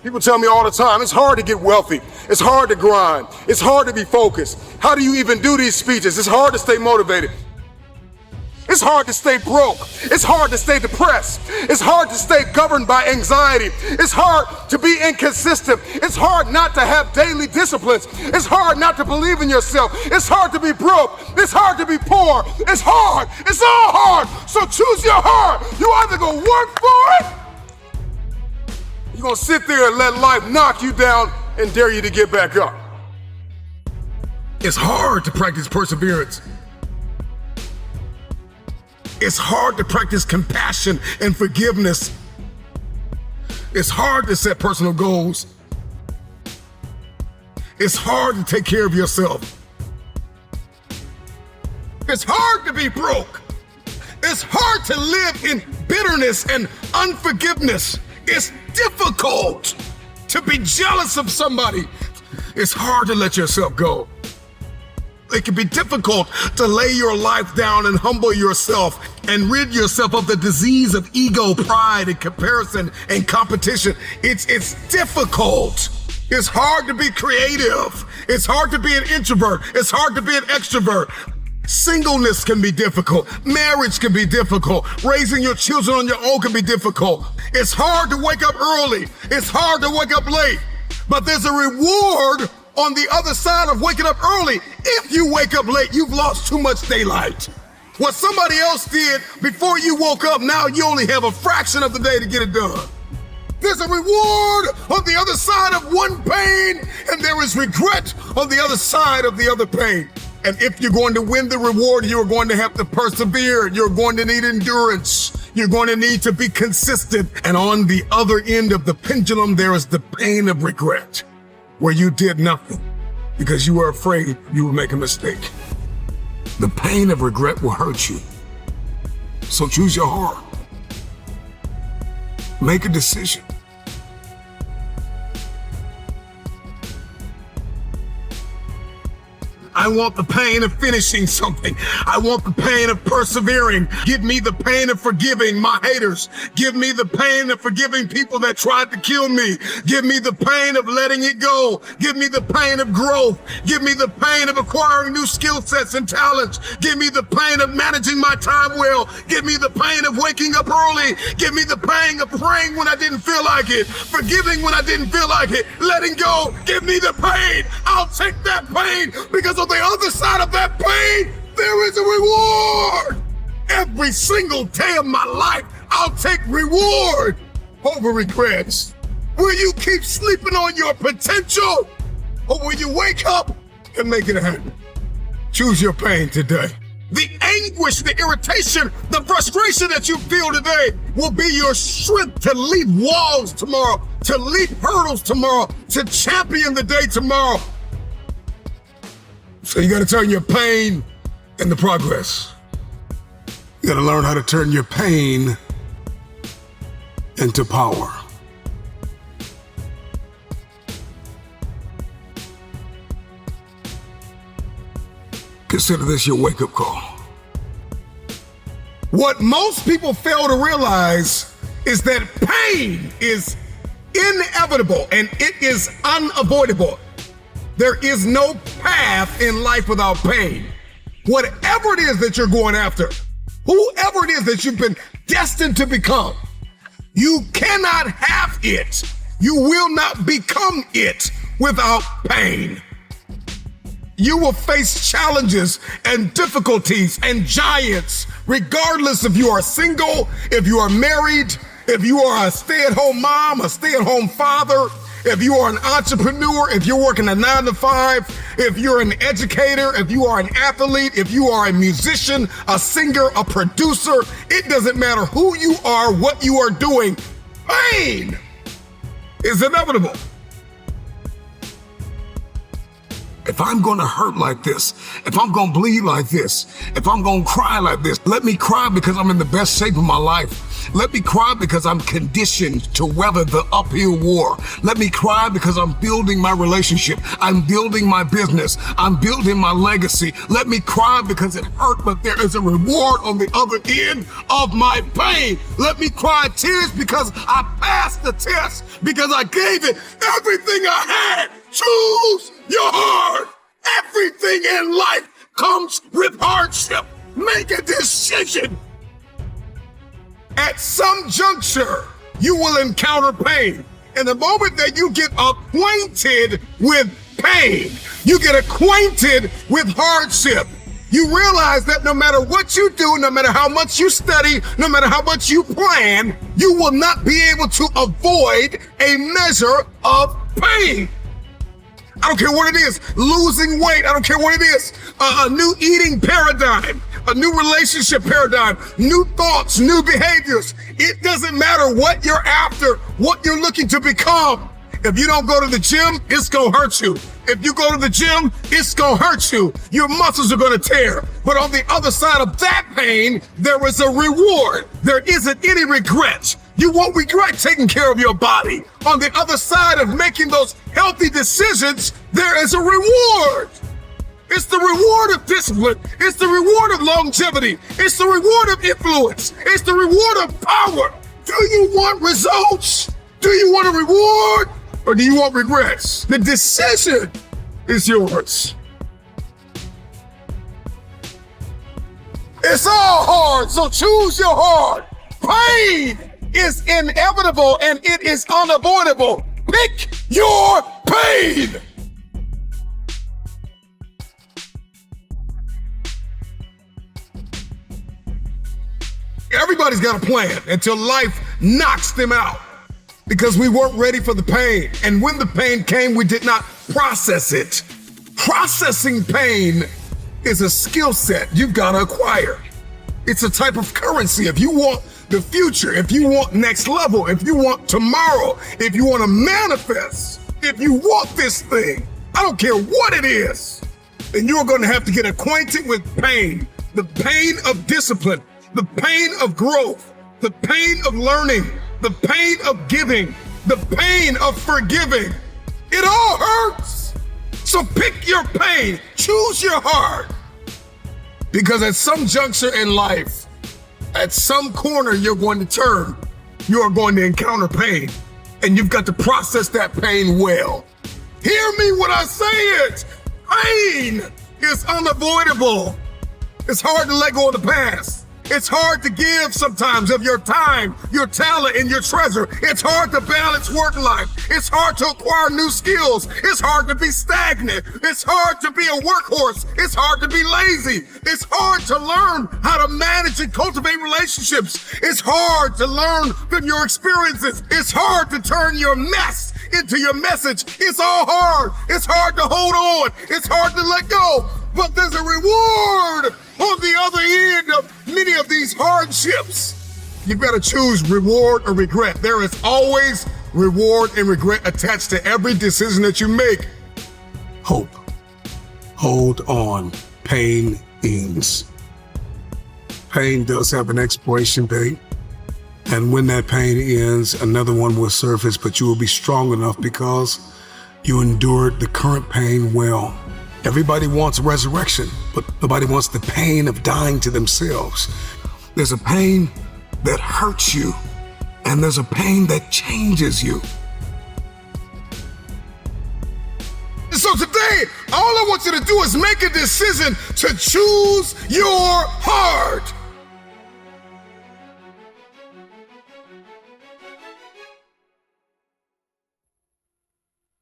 People tell me all the time, it's hard to get wealthy. It's hard to grind. It's hard to be focused. How do you even do these speeches? It's hard to stay motivated. It's hard to stay broke. It's hard to stay depressed. It's hard to stay governed by anxiety. It's hard to be inconsistent. It's hard not to have daily disciplines. It's hard not to believe in yourself. It's hard to be broke. It's hard to be poor. It's hard. It's all hard. So choose your heart. You either gonna work for it, you're gonna sit there and let life knock you down and dare you to get back up. It's hard to practice perseverance. It's hard to practice compassion and forgiveness. It's hard to set personal goals. It's hard to take care of yourself. It's hard to be broke. It's hard to live in bitterness and unforgiveness. It's difficult to be jealous of somebody. It's hard to let yourself go. It can be difficult to lay your life down and humble yourself and rid yourself of the disease of ego, pride, and comparison and competition. It's difficult. It's hard to be creative. It's hard to be an introvert. It's hard to be an extrovert. Singleness can be difficult. Marriage can be difficult. Raising your children on your own can be difficult. It's hard to wake up early. It's hard to wake up late. But there's a reward on the other side of waking up early. If you wake up late, you've lost too much daylight. What somebody else did before you woke up, now you only have a fraction of the day to get it done. There's a reward on the other side of one pain, and there is regret on the other side of the other pain. And if you're going to win the reward, you're going to have to persevere. You're going to need endurance. You're going to need to be consistent. And on the other end of the pendulum, there is the pain of regret, where you did nothing because you were afraid you would make a mistake. The pain of regret will hurt you. So choose your heart. Make a decision. I want the pain of finishing something. I want the pain of persevering. Give me the pain of forgiving my haters. Give me the pain of forgiving people that tried to kill me. Give me the pain of letting it go. Give me the pain of growth. Give me the pain of acquiring new skill sets and talents. Give me the pain of managing my time well. Give me the pain of waking up early. Give me the pain of praying when I didn't feel like it. Forgiving when I didn't feel like it. Letting go. Give me the pain. I'll take that pain because on the other side of that pain, there is a reward. Every single day of my life, I'll take reward over regrets. Will you keep sleeping on your potential, or will you wake up and make it happen? Choose your pain today. The anguish, the irritation, the frustration that you feel today will be your strength to leap walls tomorrow, to leap hurdles tomorrow, to champion the day tomorrow. So you gotta turn your pain into progress. You gotta learn how to turn your pain into power. Consider this your wake-up call. What most people fail to realize is that pain is inevitable and it is unavoidable. There is no path in life without pain. Whatever it is that you're going after, whoever it is that you've been destined to become, you cannot have it. You will not become it without pain. You will face challenges and difficulties and giants, regardless if you are single, if you are married, if you are a stay-at-home mom, a stay-at-home father, if you are an entrepreneur, if you're working a 9 to 5, if you're an educator, if you are an athlete, if you are a musician, a singer, a producer, it doesn't matter who you are, what you are doing, pain is inevitable. If I'm gonna hurt like this, if I'm gonna bleed like this, if I'm gonna cry like this, let me cry because I'm in the best shape of my life. Let me cry because I'm conditioned to weather the uphill war. Let me cry because I'm building my relationship. I'm building my business. I'm building my legacy. Let me cry because it hurt, but there is a reward on the other end of my pain. Let me cry tears because I passed the test, because I gave it everything I had. Choose your heart. Everything in life comes with hardship. Make a decision. At some juncture, you will encounter pain. And the moment that you get acquainted with pain, you get acquainted with hardship, you realize that no matter what you do, no matter how much you study, no matter how much you plan, you will not be able to avoid a measure of pain. I don't care what it is, losing weight, I don't care what it is, a new eating paradigm, a new relationship paradigm, new thoughts, new behaviors. It doesn't matter what you're after, what you're looking to become. If you don't go to the gym, it's gonna hurt you. If you go to the gym, it's gonna hurt you. Your muscles are gonna tear. But on the other side of that pain, there is a reward. There isn't any regret. You won't regret taking care of your body. On the other side of making those healthy decisions, there is a reward. It's the reward of discipline. It's the reward of longevity. It's the reward of influence. It's the reward of power. Do you want results? Do you want a reward? Or do you want regrets? The decision is yours. It's all hard, so choose your heart. Pain is inevitable and it is unavoidable. Pick your pain. Everybody's got a plan until life knocks them out, because we weren't ready for the pain. And when the pain came, we did not process it. Processing pain is a skill set you've got to acquire. It's a type of currency. If you want the future, if you want next level, if you want tomorrow, if you want to manifest, if you want this thing, I don't care what it is, then you're going to have to get acquainted with pain. The pain of discipline, the pain of growth, the pain of learning, the pain of giving, the pain of forgiving. It all hurts. So pick your pain, choose your heart. Because at some juncture in life, at some corner you're going to turn, you are going to encounter pain. And you've got to process that pain well. Hear me when I say it. Pain is unavoidable. It's hard to let go of the past. It's hard to give sometimes of your time, your talent, and your treasure. It's hard to balance work life. It's hard to acquire new skills. It's hard to be stagnant. It's hard to be a workhorse. It's hard to be lazy. It's hard to learn how to manage and cultivate relationships. It's hard to learn from your experiences. It's hard to turn your mess into your message. It's all hard. It's hard to hold on. It's hard to let go. But there's a reward on the other end of many of these hardships. You better choose reward or regret. There is always reward and regret attached to every decision that you make. Hope. Hold on. Pain ends. Pain does have an expiration date. And when that pain ends, another one will surface, but you will be strong enough because you endured the current pain well. Everybody wants resurrection, but nobody wants the pain of dying to themselves. There's a pain that hurts you, and there's a pain that changes you. So today, all I want you to do is make a decision to choose your heart.